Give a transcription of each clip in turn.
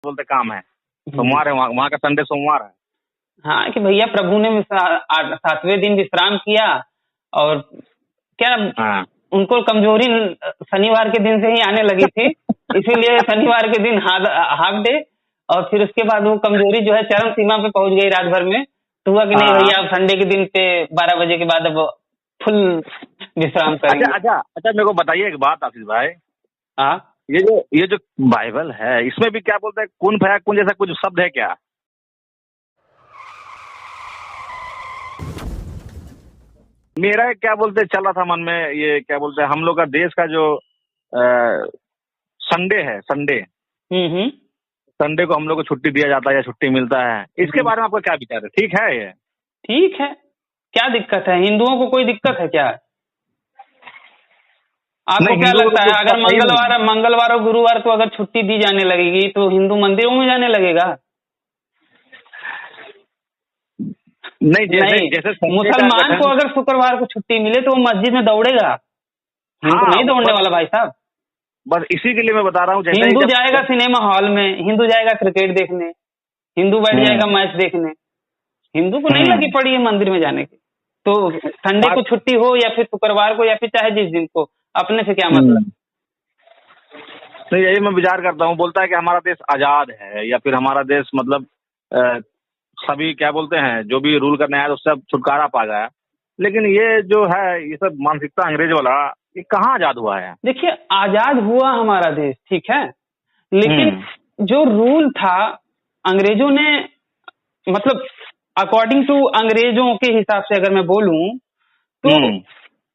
बोलते काम है, सोमवार है, वहाँ का संडे सोमवार है। हाँ, कि भैया प्रभु ने 7वें दिन विश्राम किया, और क्या उनको कमजोरी शनिवार के दिन से ही आने लगी थी, इसीलिए शनिवार के दिन हाफ डे, और फिर उसके बाद वो कमजोरी जो है चरम सीमा पे पहुंच गई रात भर में, तो हुआ कि नहीं भैया अब संडे के दिन पे 12 बजे के बाद अब फुल विश्राम करेंगे। अच्छा मेरे को बताइए एक बात आशीष भाई। हाँ, ये जो बाइबल है इसमें भी क्या बोलते हैं, कौन फया कौन जैसा कुछ शब्द है क्या? मेरा क्या बोलते चल रहा था मन में, ये क्या बोलते हैं हम लोग का देश का जो संडे है, संडे को हम लोग को छुट्टी दिया जाता है या छुट्टी मिलता है, इसके बारे में आपका क्या विचार है? ठीक है ये? ठीक है, क्या दिक्कत है? हिंदुओं को कोई दिक्कत है क्या? आपको क्या लगता है अगर मंगलवार और गुरुवार को अगर छुट्टी दी जाने लगेगी तो हिंदू मंदिरों में जाने लगेगा? नहीं, जैसे मुसलमान को अगर शुक्रवार को छुट्टी मिले तो वो मस्जिद में दौड़ेगा, हिंदू नहीं दौड़ने वाला भाई साहब। बस इसी के लिए मैं बता रहा हूँ, हिंदू जाएगा सिनेमा हॉल में, हिंदू जाएगा क्रिकेट देखने, हिंदू बैठ जाएगा मैच देखने, हिंदू को नहीं लगी पड़ी है मंदिर में जाने की। तो संडे को छुट्टी हो या फिर शुक्रवार को या फिर चाहे जिस दिन को, अपने से क्या मतलब? नहीं, यही मैं विचार करता हूँ। बोलता है कि हमारा देश आजाद है, या फिर हमारा देश मतलब सभी क्या बोलते हैं जो भी रूल करने आया तो सब छुटकारा पा गया, लेकिन ये जो है ये सब मानसिकता अंग्रेज वाला, ये कहाँ आजाद हुआ है? देखिए, आजाद हुआ हमारा देश, ठीक है, लेकिन जो रूल था अंग्रेजों ने, मतलब अकॉर्डिंग टू अंग्रेजों के हिसाब से अगर मैं बोलूं तो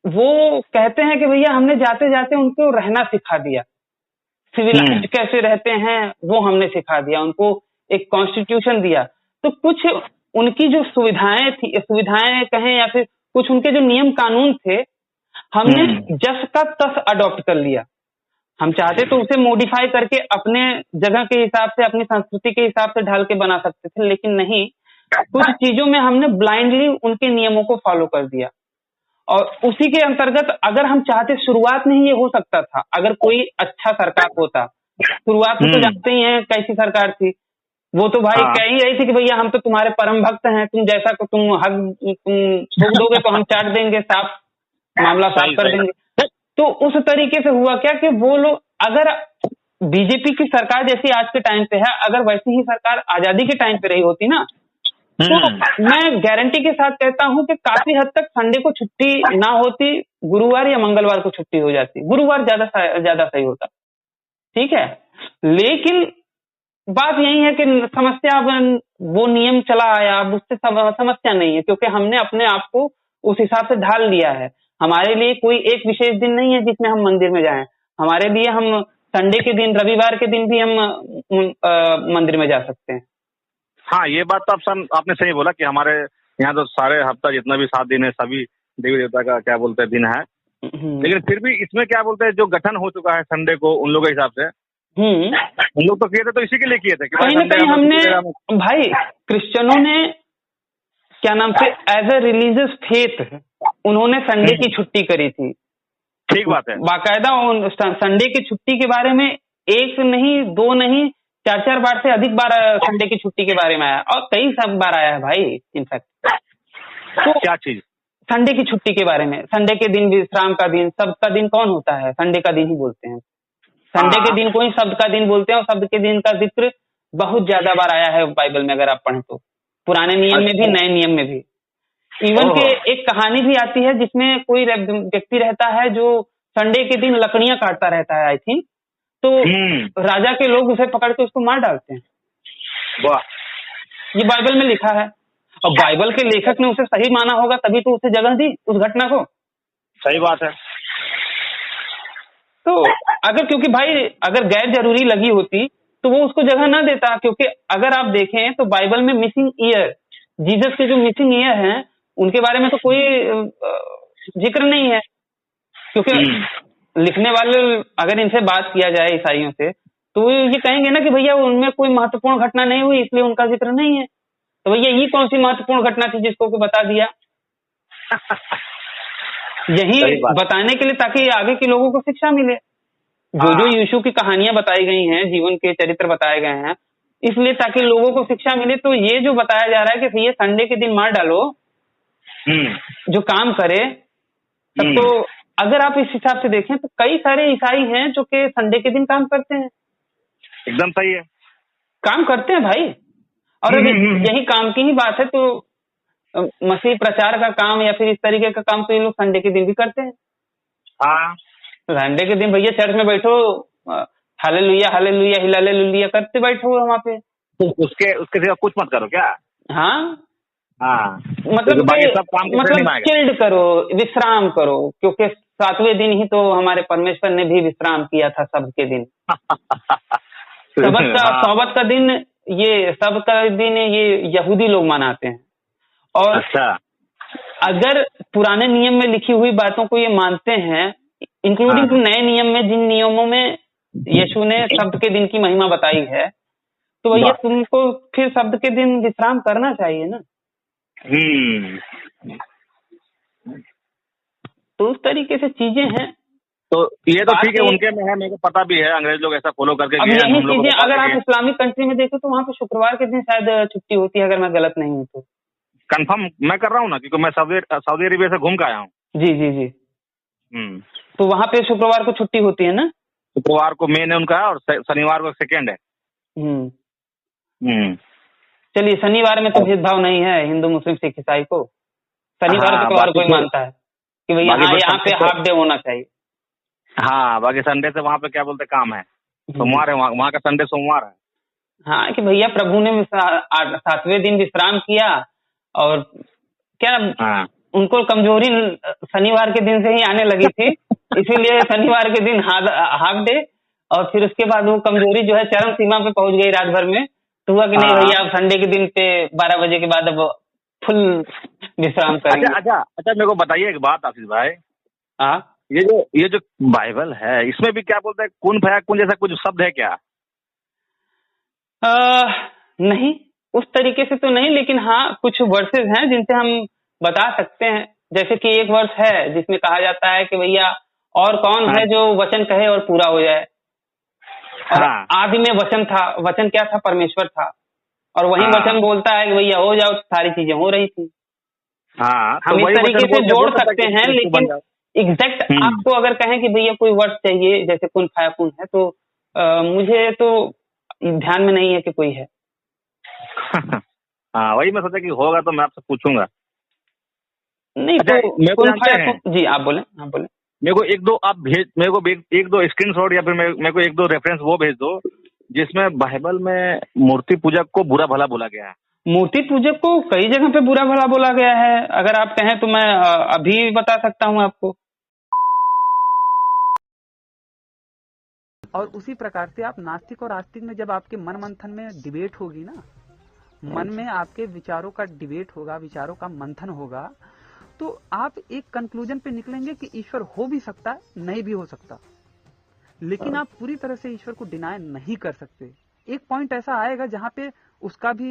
वो कहते हैं कि भैया हमने जाते जाते उनको रहना सिखा दिया, सिविलाइज्ड कैसे रहते हैं वो हमने सिखा दिया, उनको एक कॉन्स्टिट्यूशन दिया। तो कुछ उनकी जो सुविधाएं कहें या फिर कुछ उनके जो नियम कानून थे, हमने जस का तस अडॉप्ट कर लिया। हम चाहते तो उसे मॉडिफाई करके अपने जगह के हिसाब से, अपनी संस्कृति के हिसाब से ढाल के बना सकते थे, लेकिन नहीं, कुछ चीजों में हमने ब्लाइंडली उनके नियमों को फॉलो कर दिया। और उसी के अंतर्गत अगर हम चाहते, शुरुआत में ही ये हो सकता था अगर कोई अच्छा सरकार होता। शुरुआत में तो जानते ही हैं कैसी सरकार थी, वो तो भाई कह ही रही थी कि भैया हम तो तुम्हारे परम भक्त हैं, तुम जैसा को तुम थूक दोगे तो हम चाट देंगे, साफ मामला साफ कर देंगे। तो उस तरीके से हुआ क्या कि वो लोग, अगर बीजेपी की सरकार जैसी आज के टाइम पे है, अगर वैसी ही सरकार आजादी के टाइम पे रही होती ना, तो मैं गारंटी के साथ कहता हूं कि काफी हद तक संडे को छुट्टी ना होती, गुरुवार या मंगलवार को छुट्टी हो जाती। गुरुवार ज्यादा सही होता, ठीक है। लेकिन बात यही है कि समस्या, वो नियम चला आया, अब उससे समस्या नहीं है, क्योंकि हमने अपने आप को उस हिसाब से ढाल लिया है। हमारे लिए कोई एक विशेष दिन नहीं है जिसमें हम मंदिर में जाएं। हमारे लिए हम संडे के दिन, रविवार के दिन भी हम मंदिर में जा सकते हैं। हाँ, ये बात तो आपने सही बोला कि हमारे यहाँ तो सारे हफ्ता जितना भी 7 दिन है सभी देवी देवता का क्या बोलते हैं दिन है, लेकिन फिर भी इसमें क्या बोलते हैं जो गठन हो चुका है संडे को उन लोगों के हिसाब से, उन लोग तो किए थे तो इसी के लिए किए थे कि कहीं ना कहीं हमने, भाई क्रिश्चियनों ने क्या नाम से एज ए रिलीजियस फेथ उन्होंने संडे की छुट्टी करी थी। ठीक बात है, बाकायदा संडे की छुट्टी के बारे में एक नहीं, दो नहीं, 4 बार से अधिक बार संडे की छुट्टी के बारे में आया, और कई सब बार आया है भाई। इनफैक्ट तो क्या चीज, संडे की छुट्टी के बारे में, संडे के दिन विश्राम का दिन, सबका दिन कौन होता है? संडे का दिन ही बोलते हैं। संडे के दिन को ही शब्द का दिन बोलते हैं, और शब्द के दिन का जिक्र बहुत ज्यादा बार आया है बाइबल में, अगर आप पढ़ें तो, पुराने नियम में भी, नए नियम में भी। इवन के एक कहानी भी आती है जिसमें कोई व्यक्ति रहता है जो संडे के दिन लकड़ियां काटता रहता है, आई थिंक, तो राजा के लोग उसे पकड़ के उसको मार डालते हैं। वाह, ये बाइबल में लिखा है, और बाइबल के लेखक ने उसे सही माना होगा तभी तो उसे जगह दी उस घटना को। सही बात है। तो अगर, क्योंकि भाई अगर गैर जरूरी लगी होती तो वो उसको जगह ना देता, क्योंकि अगर आप देखें तो बाइबल में मिसिंग ईयर, जीसस के जो मिसिंग ईयर हैं उनके बारे में तो कोई जिक्र नहीं है, क्योंकि लिखने वाले, अगर इनसे बात किया जाए ईसाइयों से, तो ये कहेंगे ना कि भैया उनमें कोई महत्वपूर्ण घटना नहीं हुई इसलिए उनका जिक्र नहीं है। तो भैया ये कौन सी महत्वपूर्ण घटना थी जिसको को बता दिया? यही बताने के लिए, ताकि आगे के लोगों को शिक्षा मिले। जो यीशु की कहानियां बताई गई हैं, जीवन के चरित्र बताए गए हैं, इसलिए ताकि लोगों को शिक्षा मिले। तो ये जो बताया जा रहा है कि भैया संडे के दिन मार डालो, जो काम करे तब, तो अगर आप इस हिसाब से देखें तो कई सारे ईसाई हैं जो कि संडे के दिन काम करते हैं। एकदम सही है, काम करते हैं भाई। और अगर यही काम की ही बात है तो मसीह प्रचार का काम या फिर इस तरीके का काम तो ये लोग संडे के दिन भी करते हैं। हाँ, संडे के दिन भैया चर्च में बैठो, हालेलुया हालेलुया हिलालेलुया करते बैठो वहां पे। उसके सिवा कुछ मत करो क्या? हाँ, हाँ, मतलब बाकी सब काम मतलब चिल्ड करो, विश्राम करो, क्योंकि 7वें दिन ही तो हमारे परमेश्वर ने भी विश्राम किया था, सब के दिन। सब्त का दिन, ये सब का दिन ये यहूदी लोग मनाते हैं। और अच्छा, अगर पुराने नियम में लिखी हुई बातों को ये मानते हैं, इंक्लूडिंग नए नियम में जिन नियमों में यीशु ने शब्द के दिन की महिमा बताई है, तो भैया तुमको फिर शब्द के दिन विश्राम करना चाहिए ना। तो उस तरीके से चीजें हैं। तो ये तो ठीक है, उनके में है, मेरे को पता भी है, अंग्रेज लोग ऐसा फॉलो करके अब यही चीजें अगर आप इस्लामिक कंट्री में देखें तो वहाँ पे शुक्रवार के दिन शायद छुट्टी होती है, अगर मैं गलत नहीं हूँ तो। कंफर्म मैं कर रहा हूँ ना, क्योंकि मैं सऊदी अरेबिया से घूम के आया हूँ। जी जी जी। तो वहाँ पे शुक्रवार को छुट्टी होती है ना? शुक्रवार को मेन है उनका, और शनिवार को सेकेंड है। चलिए, शनिवार में तो भेदभाव नहीं है हिंदू मुस्लिम सिख ईसाई को। शनिवार को तो हर कोई मानता है कि भैया हाँ यहाँ पे हाफ डे होना चाहिए। हाँ, बाकी संडे से वहाँ पे क्या बोलते काम है, सोमवार है वहाँ का, संडे सोमवार है। हाँ, कि भैया प्रभु ने 7वें दिन विश्राम किया, और क्या उनको कमजोरी शनिवार के दिन से ही आने लगी थी, इसीलिए शनिवार के दिन हाफ डे, और फिर उसके बाद वो कमजोरी जो है चरम सीमा पे पहुंच गई रात भर में, तो हुआ कि नहीं भैया अब संडे के दिन पे 12 बजे के बाद अब फुल विश्राम करेंगे। अच्छा, मेरे को बताइए एक बात आशीष भाई। हाँ, ये जो बाइबल है, इसमें भी क्या बोलते हैं, कुन फया कुन जैसा कुछ शब्द है क्या? नहीं, उस तरीके से तो नहीं, लेकिन हाँ कुछ वर्सेस हैं जिनसे हम बता सकते हैं। जैसे कि एक वर्स है जिसमें कहा जाता है कि भैया और कौन है जो वचन कहे और पूरा हो जाए। और आदि में वचन था, वचन क्या था? परमेश्वर था। और वही वचन बोलता है कि भैया हो जाओ, सारी चीजें हो रही थी। हम इस तरीके से जोड़ सकते हैं, लेकिन एग्जैक्ट आपको अगर कहें कि भैया कोई वर्ड चाहिए जैसे कुन फाया कुन है, तो मुझे तो ध्यान में नहीं है कि कोई है। हाँ, वही मैं सोचा कि होगा तो मैं आपसे पूछूंगा। नहीं तो कुन फाया कुन, जी आप बोले। हाँ बोले। मेरे को मेरे को एक दो स्क्रीनशॉट या फिर मेरे को एक दो रेफरेंस वो भेज दो जिसमें बाइबल में मूर्ति पूजक को बुरा भला बोला गया है। मूर्ति पूजक को कई जगह पे बुरा भला बोला गया है, अगर आप कहें तो मैं अभी बता सकता हूँ आपको। और उसी प्रकार से आप नास्तिक और आस्तिक में जब आपके मन मंथन में डिबेट होगी ना, मन में आपके विचारों का डिबेट होगा, विचारों का मंथन होगा, तो आप एक कंक्लूजन पे निकलेंगे कि ईश्वर हो भी सकता है, नहीं भी हो सकता, लेकिन आप पूरी तरह से ईश्वर को डिनाय नहीं कर सकते। एक पॉइंट ऐसा आएगा जहां पे उसका भी